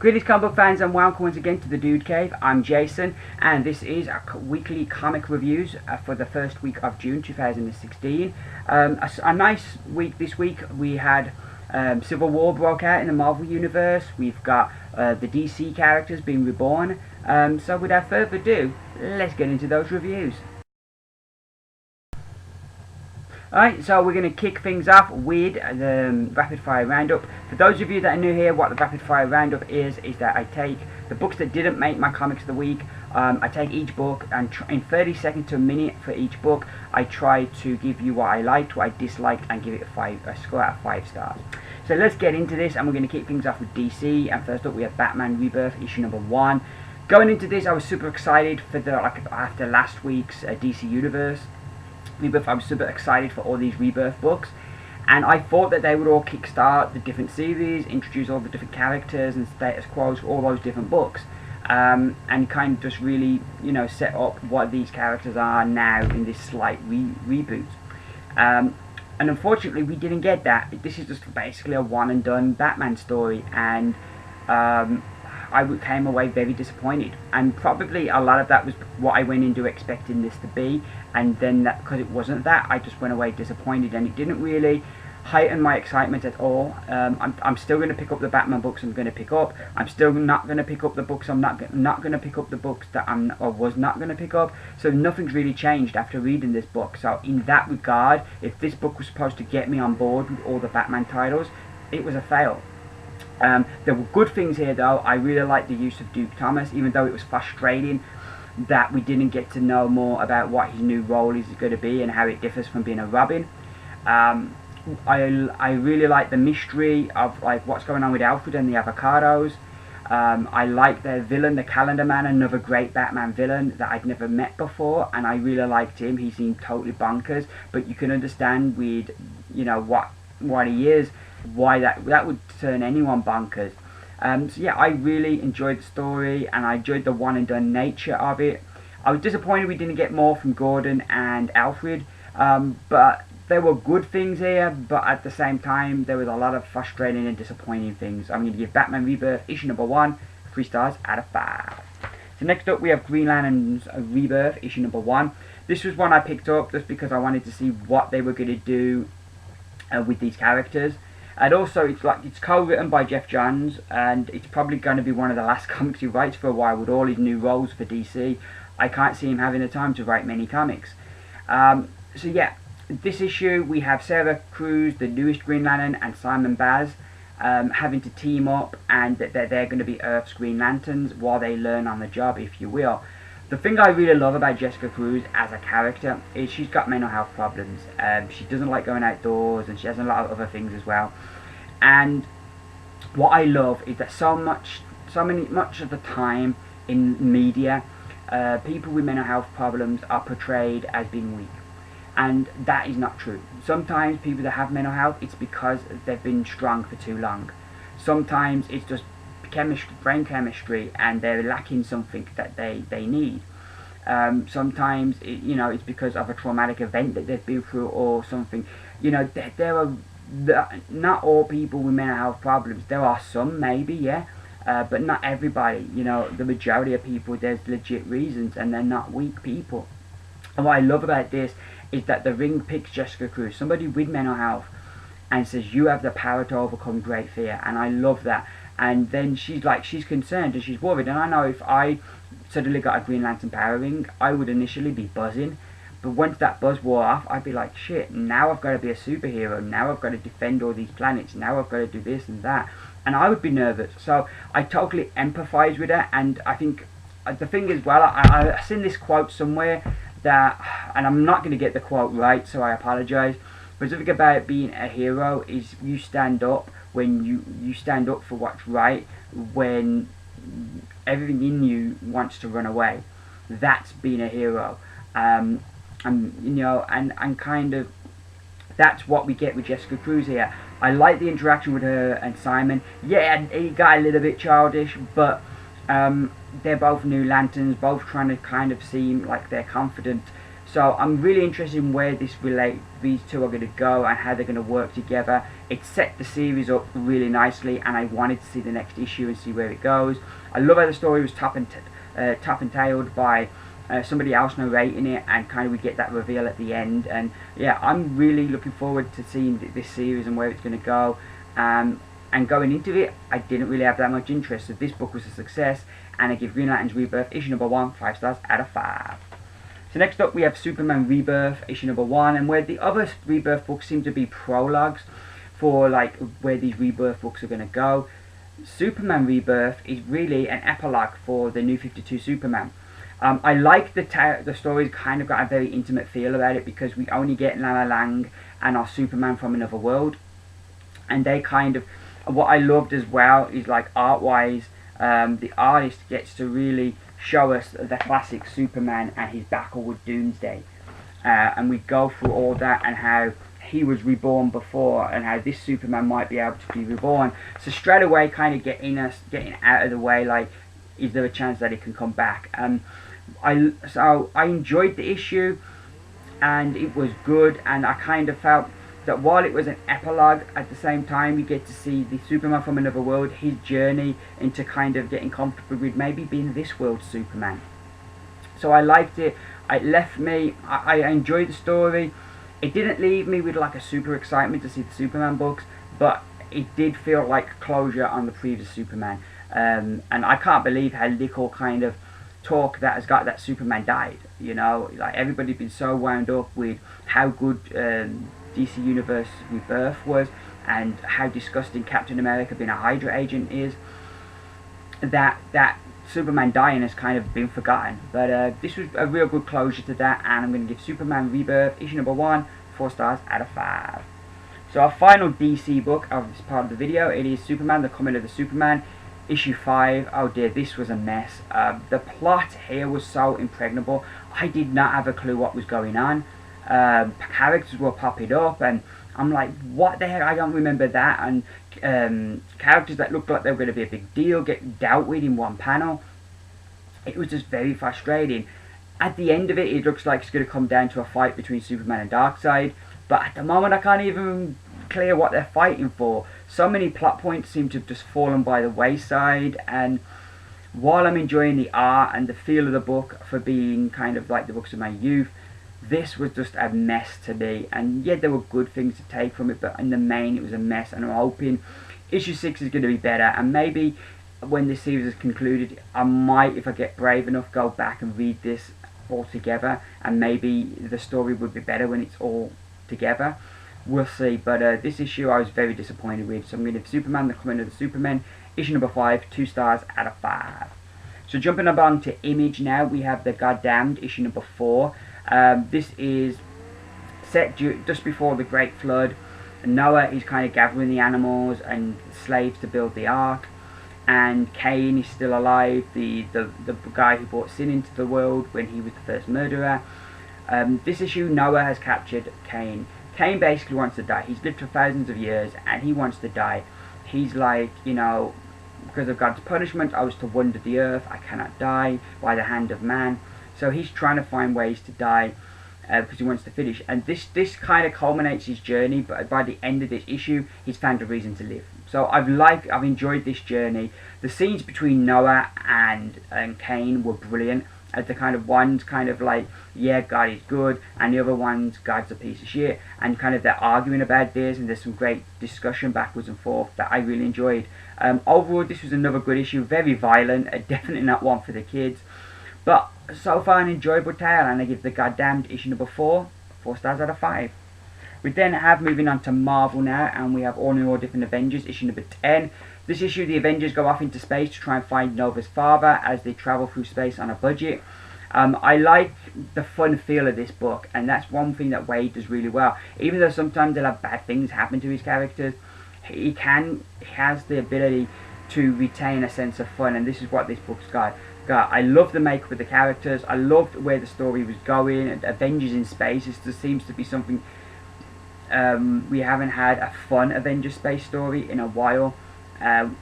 Greetings comic book fans and welcome once again to the Dude Cave. I'm Jason and this is our weekly comic reviews for the first week of June 2016. A nice week this week. We had Civil War broke out in the Marvel Universe. We've got the DC characters being reborn. So without further ado, let's get into those reviews. Alright, so we're going to kick things off with the Rapid Fire Roundup. For those of you that are new here, what the Rapid Fire Roundup is that I take the books that didn't make my comics of the week. I take each book and in 30 seconds to a minute for each book, I try to give you what I liked, what I disliked, and give it a score out of 5 stars. So let's get into this, and we're going to kick things off with DC. And first up, we have Batman Rebirth, issue number 1. Going into this, I was super excited for after last week's DC Universe Rebirth. I was super excited for all these Rebirth books, and I thought that they would all kickstart the different series, introduce all the different characters and status quos for all those different books, and kind of just really, you know, set up what these characters are now in this slight reboot. And unfortunately, we didn't get that. This is just basically a one and done Batman story, and I came away very disappointed, and probably a lot of that was what I went into expecting this to be, and then because it wasn't that, I just went away disappointed, and it didn't really heighten my excitement at all. I'm still going to pick up the Batman books I'm going to pick up. I'm still not going to pick up the books I'm not going to pick up the books that was not going to pick up. So nothing's really changed after reading this book. So in that regard, if this book was supposed to get me on board with all the Batman titles, it was a fail. There were good things here though. I really liked the use of Duke Thomas, even though it was frustrating that we didn't get to know more about what his new role is going to be and how it differs from being a Robin. I really like the mystery of like what's going on with Alfred and the avocados. I like the villain, the Calendar Man, another great Batman villain that I'd never met before, and I really liked him. He seemed totally bonkers, but you can understand with, you know, what he is, why that would turn anyone bonkers. So yeah, I really enjoyed the story, and I enjoyed the one and done nature of it. I was disappointed we didn't get more from Gordon and Alfred, but there were good things here, but at the same time there was a lot of frustrating and disappointing things. I'm going to give Batman Rebirth issue number 1 3 stars out of 5. So next up we have Green Lantern's Rebirth issue number 1. This was one I picked up just because I wanted to see what they were going to do with these characters. And also, it's co-written by Jeff Johns, and it's probably going to be one of the last comics he writes for a while with all his new roles for DC. I can't see him having the time to write many comics. So yeah, this issue we have Sarah Cruz, the newest Green Lantern, and Simon Baz having to team up, and that they're going to be Earth's Green Lanterns while they learn on the job, if you will. The thing I really love about Jessica Cruz as a character is she's got mental health problems. She doesn't like going outdoors, and she has a lot of other things as well. And what I love is that much of the time in media, people with mental health problems are portrayed as being weak, and that is not true. Sometimes people that have mental health, it's because they've been strong for too long. Sometimes it's just brain chemistry, and they're lacking something that they need. Sometimes it's because of a traumatic event that they've been through or something. You know, there are not all people with mental health problems. There are some, maybe, yeah, but not everybody. You know, the majority of people, there's legit reasons, and they're not weak people. And what I love about this is that the Ring picks Jessica Cruz, somebody with mental health, and says you have the power to overcome great fear, and I love that. And then she's concerned and she's worried, and I know if I suddenly got a Green Lantern power ring, I would initially be buzzing, but once that buzz wore off, I'd be like, shit, now I've got to be a superhero, now I've got to defend all these planets, now I've got to do this and that, and I would be nervous. So I totally empathise with her, and I think the thing is, well, I've seen this quote somewhere that, and I'm not going to get the quote right, so I apologise, but something about being a hero is you stand up when you stand up for what's right, when everything in you wants to run away. That's being a hero. And you know, and kind of that's what we get with Jessica Cruz here. I like the interaction with her and Simon. Yeah, he got a little bit childish, but they're both new lanterns, both trying to kind of seem like they're confident. So I'm really interested in where these two are going to go and how they're going to work together. It set the series up really nicely, and I wanted to see the next issue and see where it goes. I love how the story was top and tailed by somebody else narrating it, and kind of we get that reveal at the end. And yeah, I'm really looking forward to seeing this series and where it's going to go. And going into it, I didn't really have that much interest, so this book was a success, and I give Green Lantern's Rebirth issue number 1 5 stars out of 5. So next up we have Superman Rebirth issue number 1, and where the other Rebirth books seem to be prologues for like where these Rebirth books are going to go, Superman Rebirth is really an epilogue for the New 52 Superman. I like the story's kind of got a very intimate feel about it, because we only get Lana Lang and our Superman from another world, and they kind of, what I loved as well is like art wise, the artist gets to really show us the classic Superman and his battle with Doomsday, and we go through all that and how he was reborn before and how this Superman might be able to be reborn. So straight away kind of getting out of the way, like, is there a chance that he can come back? So I enjoyed the issue, and it was good, and I kind of felt that while it was an epilogue, at the same time we get to see the Superman from another world, his journey into kind of getting comfortable with maybe being this world's Superman. So I liked it. It left me, I enjoyed the story. It didn't leave me with like a super excitement to see the Superman books, but it did feel like closure on the previous Superman. And I can't believe how little kind of talk that has got that Superman died. You know, like everybody's been so wound up with how good DC Universe Rebirth was, and how disgusting Captain America being a Hydra agent is, that Superman dying has kind of been forgotten. But this was a real good closure to that, and I'm going to give Superman Rebirth issue number 1 4 stars out of 5. So our final DC book of this part of the video, it is Superman, The Coming of the Superman, issue 5. Oh dear, this was a mess. The plot here was so impregnable. I did not have a clue what was going on. Characters were popping up, and I'm like, what the heck, I don't remember that. And characters that looked like they were going to be a big deal get dealt with in one panel. It was just very frustrating. At the end of it, it looks like it's going to come down to a fight between Superman and Darkseid, but at the moment I can't even clear what they're fighting for. So many plot points seem to have just fallen by the wayside, and while I'm enjoying the art and the feel of the book for being kind of like the books of my youth, this was just a mess to me. And yeah, there were good things to take from it, but in the main it was a mess, and I'm hoping issue 6 is going to be better, and maybe when this series is concluded, I might, if I get brave enough, go back and read this all together, and maybe the story would be better when it's all together. We'll see. But this issue I was very disappointed with, so I'm going to give Superman, The Coming of the Superman, issue number 5, 2 stars out of 5. So jumping along to Image now, we have The Goddamned, issue number 4. This is set just before the Great Flood. Noah is kind of gathering the animals and slaves to build the ark, and Cain is still alive, the guy who brought sin into the world when he was the first murderer. This issue, Noah has captured Cain. Cain basically wants to die. He's lived for thousands of years and he wants to die. He's like, you know, because of God's punishment, I was to wander the earth, I cannot die by the hand of man. So he's trying to find ways to die because he wants to finish. And this kind of culminates his journey, but by the end of this issue, he's found a reason to live. So I've enjoyed this journey. The scenes between Noah and Cain were brilliant. The kind of one's kind of like, yeah, God is good, and the other one's God's a piece of shit, and kind of they're arguing about this, and there's some great discussion backwards and forth that I really enjoyed. Overall, this was another good issue, very violent, definitely not one for the kids, but so far an enjoyable tale, and I give The Goddamned issue number 4, 4 stars out of 5. We then have, moving on to Marvel now, and we have All New All Different Avengers, issue number 10. This issue, the Avengers go off into space to try and find Nova's father as they travel through space on a budget. I like the fun feel of this book, and that's one thing that Wade does really well. Even though sometimes they'll have bad things happen to his characters, he has the ability to retain a sense of fun, and this is what this book's got. I love the makeup of the characters. I loved where the story was going. And Avengers in space, this just seems to be something we haven't had a fun Avengers space story in a while.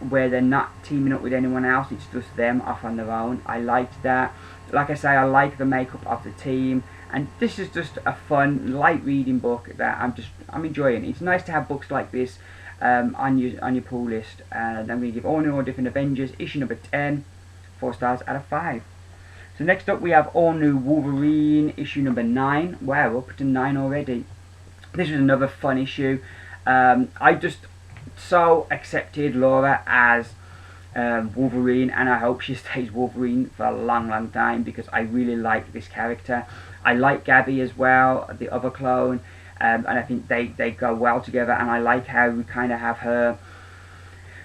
Where they're not teaming up with anyone else, it's just them off on their own. I liked that. Like I say, I like the makeup of the team. And this is just a fun, light reading book that I'm enjoying. It's nice to have books like this on your pull list. And I'm going to give All New All Different Avengers issue number 10 4 stars out of 5. So next up we have All New Wolverine issue number 9. Wow, we're up to 9 already. This was another fun issue. I just so accepted Laura as Wolverine, and I hope she stays Wolverine for a long time, because I really like this character. I like Gabby as well, the other clone, and I think they go well together, and I like how we kind of have her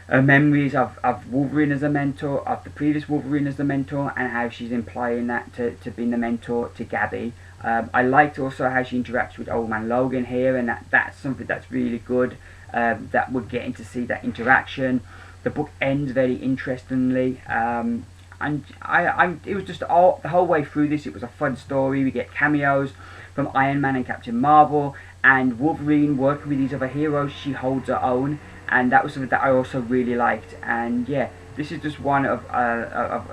memories of Wolverine as a mentor, of the previous Wolverine as the mentor, and how she's implying that to being the mentor to Gabby. I liked also how she interacts with Old Man Logan here, and that's something that's really good, that we're getting to see that interaction. The book ends very interestingly, and it was just the whole way through this, it was a fun story. We get cameos from Iron Man and Captain Marvel, and Wolverine working with these other heroes. She holds her own, and that was something that I also really liked. And yeah, this is just one of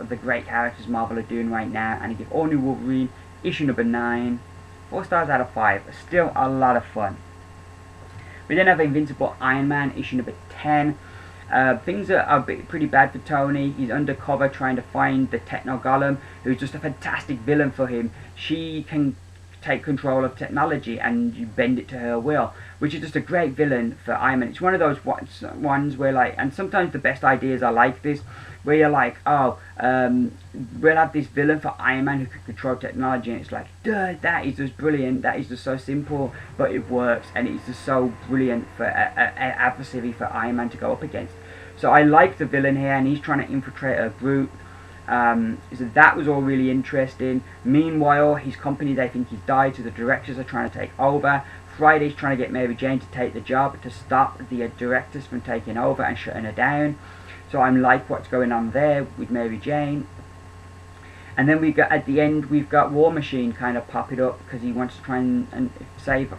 the great characters Marvel are doing right now. And I give All New Wolverine issue number 9 4 stars out of 5. Still a lot of fun. We then have Invincible Iron Man issue number 10. Things are pretty bad for Tony. He's undercover trying to find the Techno Golem, who's just a fantastic villain for him. She can take control of technology and you bend it to her will, which is just a great villain for Iron Man. It's one of those ones where, like, and sometimes the best ideas are like this, where you're like, oh, we'll have this villain for Iron Man who can control technology, and it's like, duh, that is just brilliant, that is just so simple, but it works, and it's just so brilliant for an adversary for Iron Man to go up against. So I like the villain here, and he's trying to infiltrate a group. So that was all really interesting. Meanwhile, his company, they think he's died, so the directors are trying to take over. Friday's trying to get Mary Jane to take the job to stop the directors from taking over and shutting her down. So I'm like what's going on there with Mary Jane. And then we got, at the end, we've got War Machine kind of popping up because he wants to try and save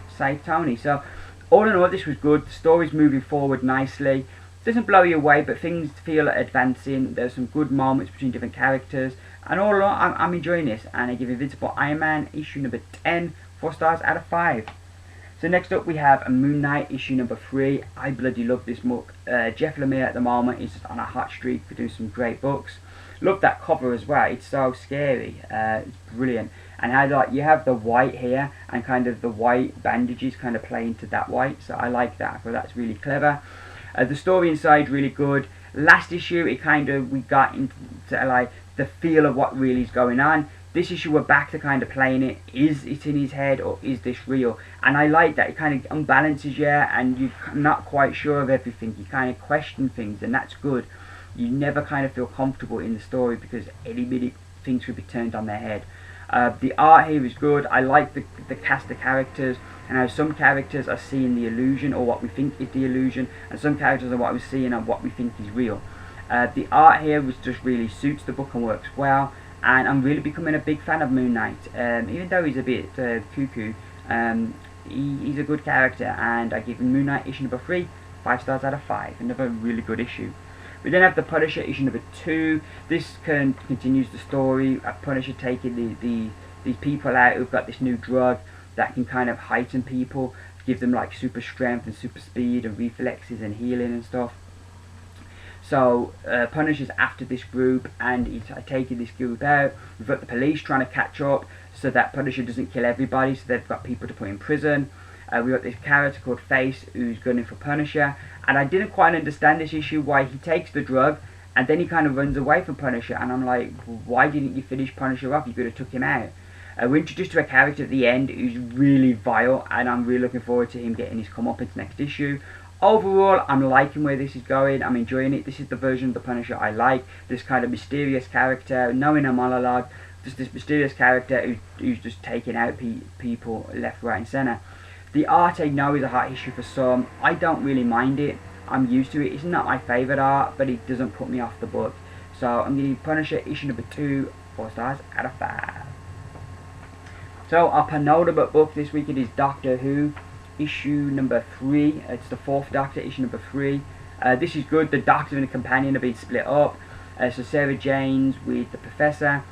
Tony. So all in all, this was good. The story's moving forward nicely. Doesn't blow you away, but things feel advancing. There's some good moments between different characters, and all in all, I'm enjoying this. And I give Invincible Iron Man issue number 10 4 stars out of 5. So next up we have Moon Knight issue number 3. I bloody love this book. Jeff Lemire at the moment is just on a hot streak for doing some great books. Love that cover as well. It's so scary. It's brilliant. And how, like, you have the white here and kind of the white bandages kind of play into that white. So I like that. But that's really clever. The story inside really good. Last issue, we got into like the feel of what really is going on. This issue, we're back to kind of playing it. Is it in his head, or is this real? And I like that. It kind of unbalances you, and you're not quite sure of everything. You kind of question things, and that's good. You never kind of feel comfortable in the story, because any minute things could be turned on their head. The art here is good. I like the cast of characters, and how some characters are seeing the illusion, or what we think is the illusion, and some characters are what we're seeing and what we think is real. The art here just really suits the book and works well, and I'm really becoming a big fan of Moon Knight. Even though he's a bit cuckoo, he's a good character, and I give him Moon Knight issue number 3 5 stars out of 5. Another really good issue. We then have the Punisher issue number 2. This continues the story of Punisher taking these people out who've got this new drug that can kind of heighten people, give them like super strength and super speed and reflexes and healing and stuff. So Punisher's after this group, and he's taking this group out. We've got the police trying to catch up so that Punisher doesn't kill everybody, so they've got people to put in prison. We've got this character called Face who's gunning for Punisher, and I didn't quite understand this issue, why he takes the drug and then he kind of runs away from Punisher, and I'm like, why didn't you finish Punisher off? You could have took him out. We're introduced to a character at the end who's really vile, and I'm really looking forward to him getting his comeuppance next issue. Overall, I'm liking where this is going. I'm enjoying it. This is the version of the Punisher I like. This kind of mysterious character, knowing a monologue, just this mysterious character who's just taking out people left, right and centre. The art, I know, is a hot issue for some. I don't really mind it. I'm used to it. It's not my favourite art, but it doesn't put me off the book. So I'm going to Punisher issue number 2 4 stars out of 5. So our penultimate book this week, it is Doctor Who issue number 3. It's the 4th Doctor, issue number 3. This is good. The Doctor and the Companion have been split up. So Sarah Jane's with the Professor,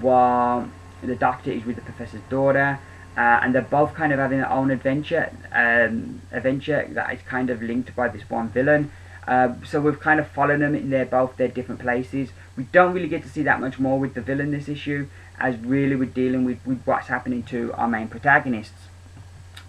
while the Doctor is with the Professor's daughter, and they're both kind of having their own adventure that is kind of linked by this one villain. So we've kind of followed them in both their different places. We don't really get to see that much more with the villain this issue, as really we're dealing with what's happening to our main protagonists.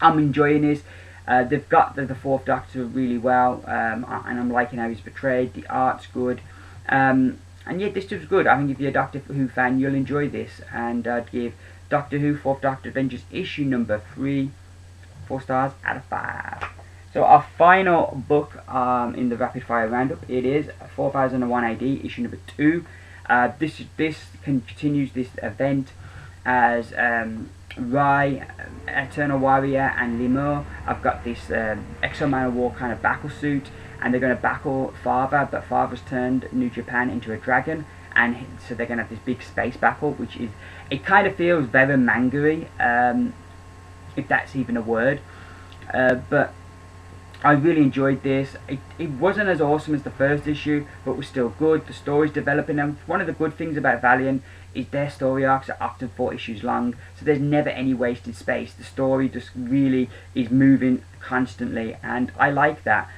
I'm enjoying this. They've got the Fourth Doctor really well, and I'm liking how he's portrayed. The art's good. And yeah, this was good. I think if you're a Doctor Who fan, you'll enjoy this. And I'd give Doctor Who Fourth Doctor Avengers issue number 3 4 stars out of 5. So our final book in the rapid fire roundup, it is 4001 AD issue number 2. This continues this event as Rai, Eternal Warrior, and Lemur have got this Exo-Man of War kind of battle suit, and they're going to battle Father, but Father's turned New Japan into a dragon, and so they're going to have this big space battle, which is, it kind of feels very manga-y, if that's even a word, but I really enjoyed this. It wasn't as awesome as the first issue, but was still good. The story's developing, and one of the good things about Valiant is their story arcs are often 4 issues long, so there's never any wasted space. The story just really is moving constantly, and I like that.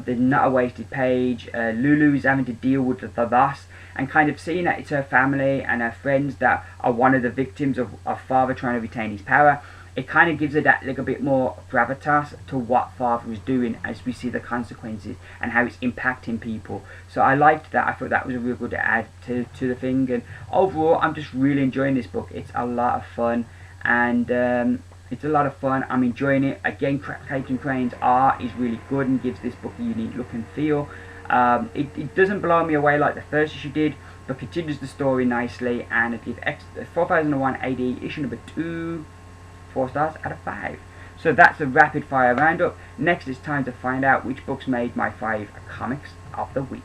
There's not a wasted page. Lulu's having to deal with the loss, and kind of seeing that it's her family and her friends that are one of the victims of Father trying to retain his power. It kind of gives it that little bit more gravitas to what Father is doing, as we see the consequences and how it's impacting people. So I liked that. I thought that was a real good add to the thing. And overall, I'm just really enjoying this book. It's a lot of fun, and it's a lot of fun. I'm enjoying it. Again, Clayton Crane's art is really good and gives this book a unique look and feel. It doesn't blow me away like the first issue did, but continues the story nicely. And I give 4001 AD issue number 2 4 stars out of 5. So that's a rapid fire roundup. Next it's time to find out which books made my 5 comics of the week.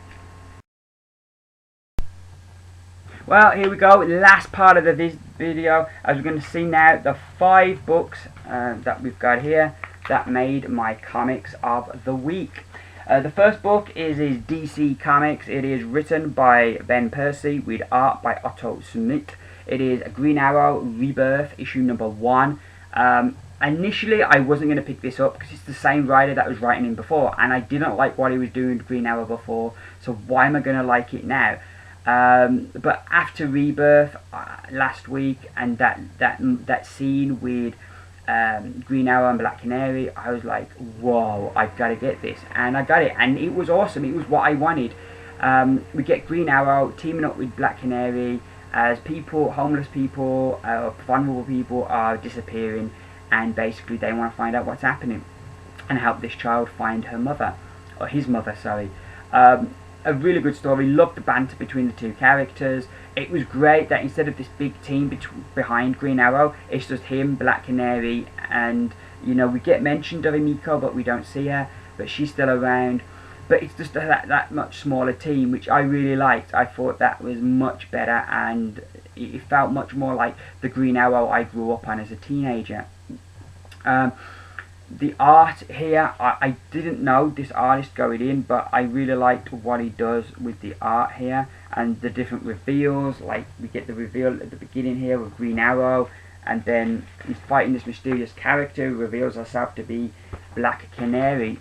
Well, here we go, last part of the video, as we're going to see now the 5 books that we've got here that made my comics of the week. The first book is DC Comics. It is written by Ben Percy with art by Otto Smith. It is Green Arrow Rebirth issue number 1. Initially I wasn't going to pick this up because it's the same writer that was writing him before, and I didn't like what he was doing with Green Arrow before, so why am I going to like it now? But after Rebirth last week, and that scene with Green Arrow and Black Canary, I was like, whoa, I've got to get this, and I got it, and it was awesome. It was what I wanted. We get Green Arrow teaming up with Black Canary as people, homeless people, vulnerable people are disappearing, and basically they want to find out what's happening and help this child find her mother, or his mother, sorry. A really good story. Loved the banter between the two characters. It was great that instead of this big team behind Green Arrow, it's just him, Black Canary, and you know, we get mentioned of Emiko, but we don't see her, but she's still around. But it's just that much smaller team, which I really liked. I thought that was much better, and it felt much more like the Green Arrow I grew up on as a teenager. The art here, I didn't know this artist going in, but I really liked what he does with the art here, and the different reveals. Like, we get the reveal at the beginning here with Green Arrow, and then he's fighting this mysterious character who reveals herself to be Black Canary.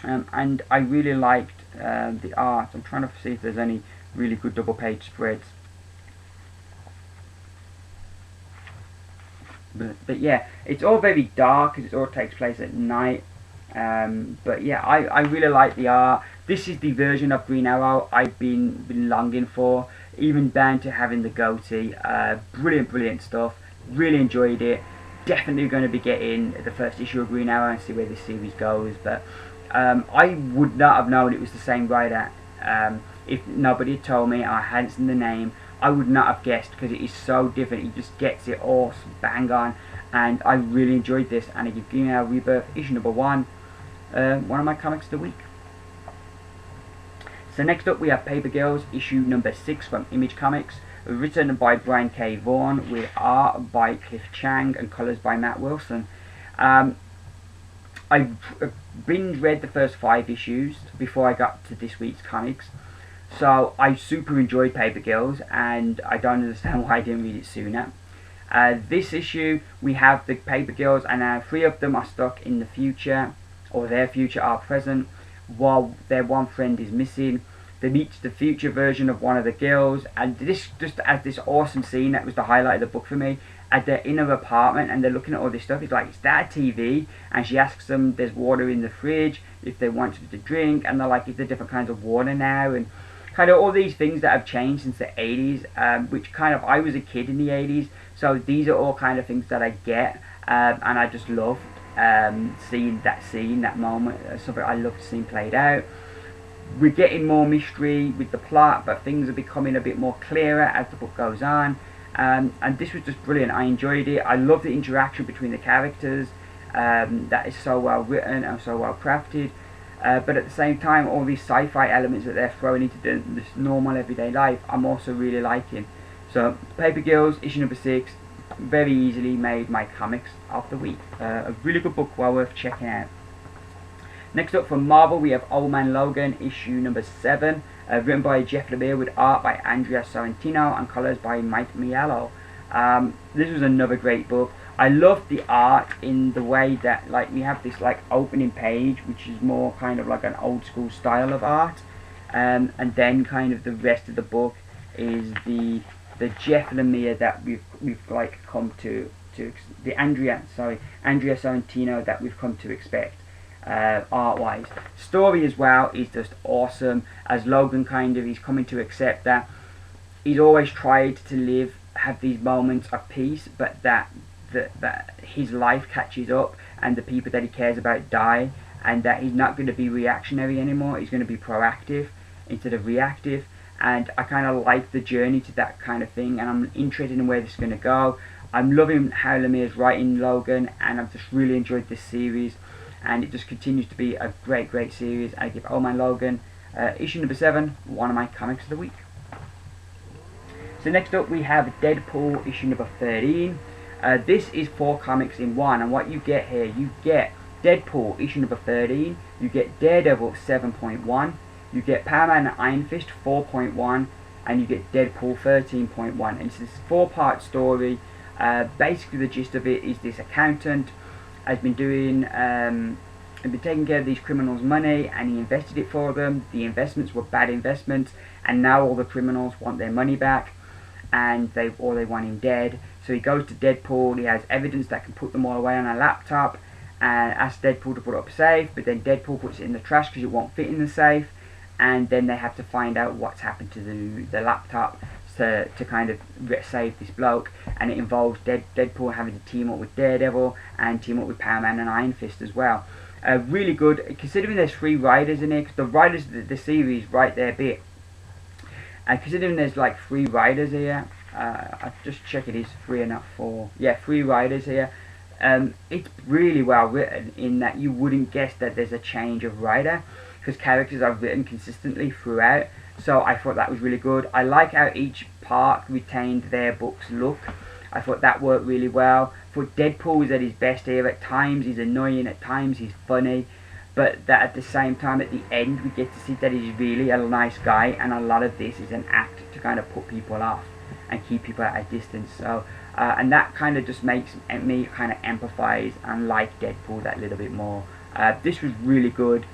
And I really liked the art. I'm trying to see if there's any really good double page spreads. But yeah, it's all very dark because it all takes place at night. But yeah, I really like the art. This is the version of Green Arrow I've been longing for, even down to having the goatee. Brilliant stuff. Really enjoyed it. Definitely going to be getting the first issue of Green Arrow and see where this series goes. But I would not have known it was the same writer if nobody had told me, or I hadn't seen the name. I would not have guessed, because it is so different. He just gets it all bang on, and I really enjoyed this. And I give Green Arrow Rebirth issue number 1 one of my comics of the week. So next up we have Paper Girls issue number 6 from Image Comics, written by Brian K. Vaughan with art by Cliff Chang and colours by Matt Wilson. I binge read the first 5 issues before I got to this week's comics, So I super enjoyed Paper Girls, and I don't understand why I didn't read it sooner. This issue, we have the Paper Girls, and now 3 of them are stuck in the future, or their future are present, while their one friend is missing. They meet the future version of one of the girls, and this just has this awesome scene that was the highlight of the book for me. At their inner apartment, and they're looking at all this stuff. It's like, is that a TV? And she asks them, there's water in the fridge, if they want something to drink, and they're like, is there different kinds of water now? And kind of all these things that have changed since the 80s, which kind of, I was a kid in the 80s, so these are all kind of things that I get, and I just love seeing that moment, something I love seeing played out. We're getting more mystery with the plot, but things are becoming a bit more clearer as the book goes on. And this was just brilliant. I enjoyed it. I love the interaction between the characters. That is so well written and so well crafted. But at the same time, all these sci-fi elements that they're throwing into this normal everyday life, I'm also really liking. So, Paper Girls, issue number 6, very easily made my comics of the week. A really good book, well worth checking out. Next up from Marvel, we have Old Man Logan, issue number 7, written by Jeff Lemire with art by Andrea Sorrentino and colours by Mike Mialo. This was another great book. I love the art in the way that, like, we have this like opening page, which is more kind of like an old school style of art, and then kind of the rest of the book is the Jeff Lemire that we've like come to the Andrea Sorrentino that we've come to expect. Art-wise, story as well is just awesome, as Logan kind of, he's coming to accept that he's always tried to have these moments of peace, but that his life catches up and the people that he cares about die, and that he's not going to be reactionary anymore. He's going to be proactive instead of reactive, and I kind of like the journey to that kind of thing, and I'm interested in where this is going to go. I'm loving how Lemire's writing Logan, and I've just really enjoyed this series, and it just continues to be a great series. I give Old Man Logan issue number 7 one of my comics of the week. So next up we have Deadpool issue number 13. This is 4 comics in one, and what you get here, you get Deadpool issue number 13, you get Daredevil 7.1, you get Power Man and Iron Fist 4.1, and you get Deadpool 13.1. And it's this 4-part story. Basically the gist of it is this accountant has been taking care of these criminals' money, and he invested it for them. The investments were bad investments, and now all the criminals want their money back, and they want him dead. So he goes to Deadpool. He has evidence that can put them all away on a laptop, and asks Deadpool to put it up safe, but then Deadpool puts it in the trash because it won't fit in the safe, and then they have to find out what's happened to the laptop to kind of save this bloke, and it involves Deadpool having to team up with Daredevil and team up with Power Man and Iron Fist as well. Really good, considering there's 3 writers in here, because the writers of the series write their bit, and considering there's like 3 writers here, I just check it is 3 and not 4, yeah, 3 writers here. It's really well written in that you wouldn't guess that there's a change of writer, because characters are written consistently throughout. So I thought that was really good. I like how each part retained their book's look. I thought that worked really well. I thought Deadpool is at his best here. At times he's annoying, at times he's funny, but that at the same time at the end we get to see that he's really a nice guy, and a lot of this is an act to kind of put people off and keep people at a distance. So and that kind of just makes me kind of empathize and like Deadpool that little bit more. This was really good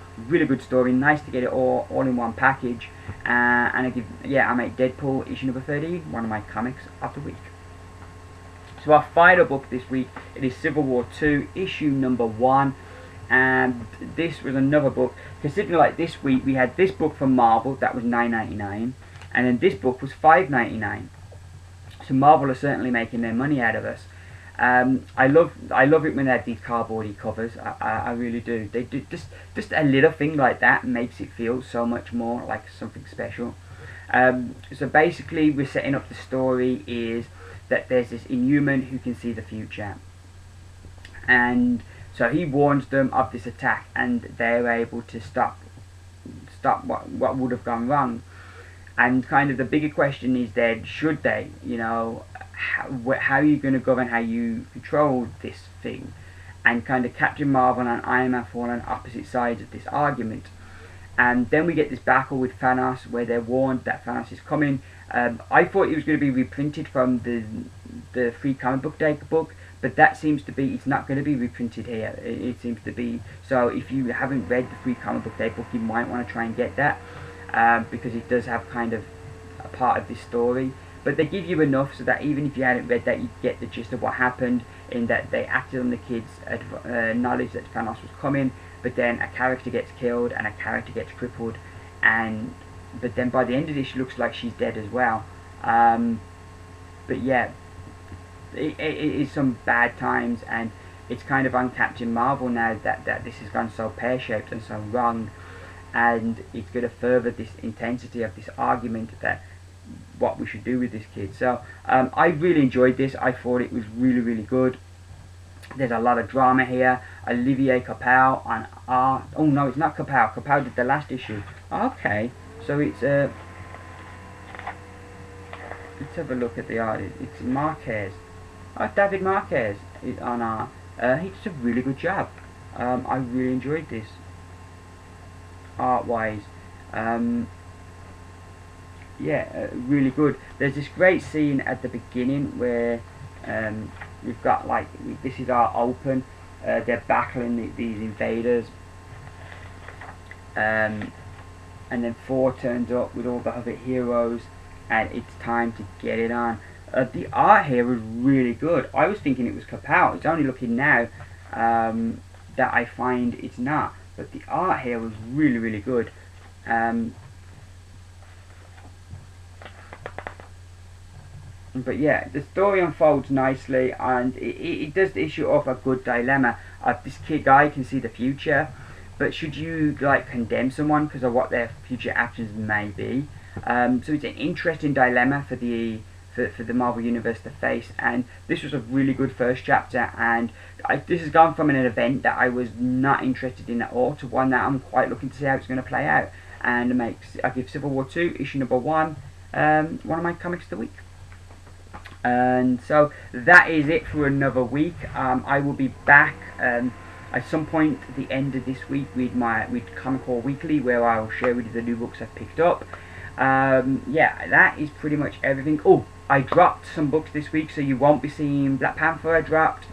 story, nice to get it all in one package, and I make Deadpool issue number 13 one of my comics of the week. So our final book this week, it is Civil War 2 issue number 1, and this was another book, considering like this week we had this book from Marvel that was $9.99, and then this book was $5.99. So Marvel are certainly making their money out of us. I love it when they have these cardboardy covers. I really do. They do just a little thing like that makes it feel so much more like something special. So basically, we're setting up the story is that there's this Inhuman who can see the future, and so he warns them of this attack, and they're able to stop what would have gone wrong. And kind of the bigger question is then, should they, how are you going to govern how you control this thing? And kind of Captain Marvel and Iron Man fall on opposite sides of this argument. And then we get this battle with Thanos where they're warned that Thanos is coming. I thought it was going to be reprinted from the free comic book day book, but that seems to be, it's not going to be reprinted here. It seems to be, so if you haven't read the free comic book day book, you might want to try and get that, because it does have kind of a part of this story. But they give you enough so that even if you hadn't read that, you get the gist of what happened, in that they acted on the kids' knowledge that Thanos was coming, but then a character gets killed and a character gets crippled, but then by the end of this, she looks like she's dead as well. But yeah, it is some bad times, and it's kind of on Captain Marvel now that this has gone so pear-shaped and so wrong, and it's going to further this intensity of this argument that what we should do with this kid. So I really enjoyed this. I thought it was really, really good. There's a lot of drama here. Olivier Coipel on art. Oh no, it's not Coipel. Coipel did the last issue. Okay, so it's let's have a look at the art. It's Marquez. Oh, David Marquez is on art. He did a really good job. I really enjoyed this art-wise. Yeah, really good. There's this great scene at the beginning where we've got, like, this is our open. They're battling these invaders, and then Thor turns up with all the other heroes, and it's time to get it on. The art here was really good. I was thinking it was Coipel. It's only looking now that I find it's not. But the art here was really, really good. But yeah, the story unfolds nicely, and it does issue off a good dilemma. This guy can see the future, but should you, like, condemn someone because of what their future actions may be? So it's an interesting dilemma for the Marvel Universe to face, and this was a really good first chapter, and this has gone from an event that I was not interested in at all to one that I'm quite looking to see how it's going to play out, and I give Civil War 2 issue number 1 one of my comics of the week. And so that is it for another week. I will be back at some point at the end of this week with Comic Haul Weekly, where I will share with you the new books I've picked up. Yeah, that is pretty much everything. Oh, I dropped some books this week, so you won't be seeing Black Panther. I dropped.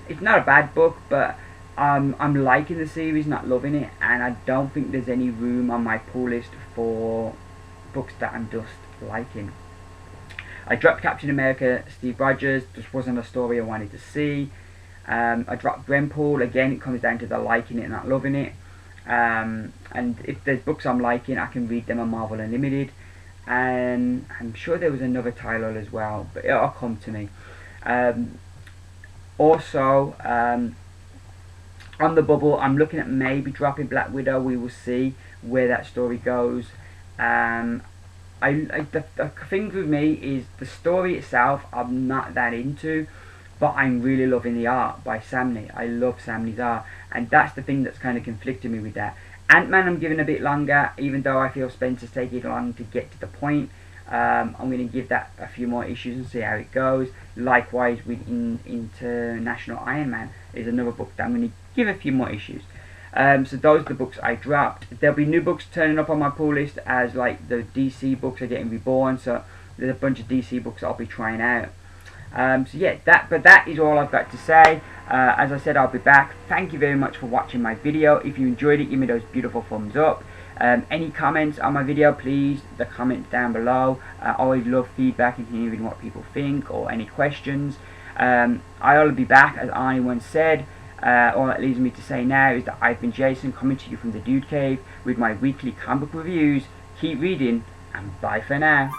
It's not a bad book, but I'm liking the series, not loving it, and I don't think there's any room on my pull list for books that I'm just liking. I dropped Captain America Steve Rogers, just wasn't a story I wanted to see. I dropped Deadpool, again it comes down to the liking it and not loving it. And if there's books I'm liking, I can read them on Marvel Unlimited. And I'm sure there was another title as well, but it'll come to me. Also, on the bubble, I'm looking at maybe dropping Black Widow. We will see where that story goes. The thing with me is the story itself I'm not that into, but I'm really loving the art by Samney. I love Samney's art, and that's the thing that's kind of conflicting me with that. Ant-Man I'm giving a bit longer, even though I feel Spencer's taking long to get to the point. I'm going to give that a few more issues and see how it goes. Likewise with International Iron Man is another book that I'm going to give a few more issues. So those are the books I dropped. There'll be new books turning up on my pull list as, like, the DC books are getting reborn, so there's a bunch of DC books I'll be trying out. So yeah, that is all I've got to say. As I said, I'll be back. Thank you very much for watching my video. If you enjoyed it, give me those beautiful thumbs up. Any comments on my video, please, the comments down below. I always love feedback and hearing what people think or any questions. I'll be back, as Arnie once said. All that leaves me to say now is that I've been Jason, coming to you from the Dude Cave with my weekly comic book reviews. Keep reading, and bye for now.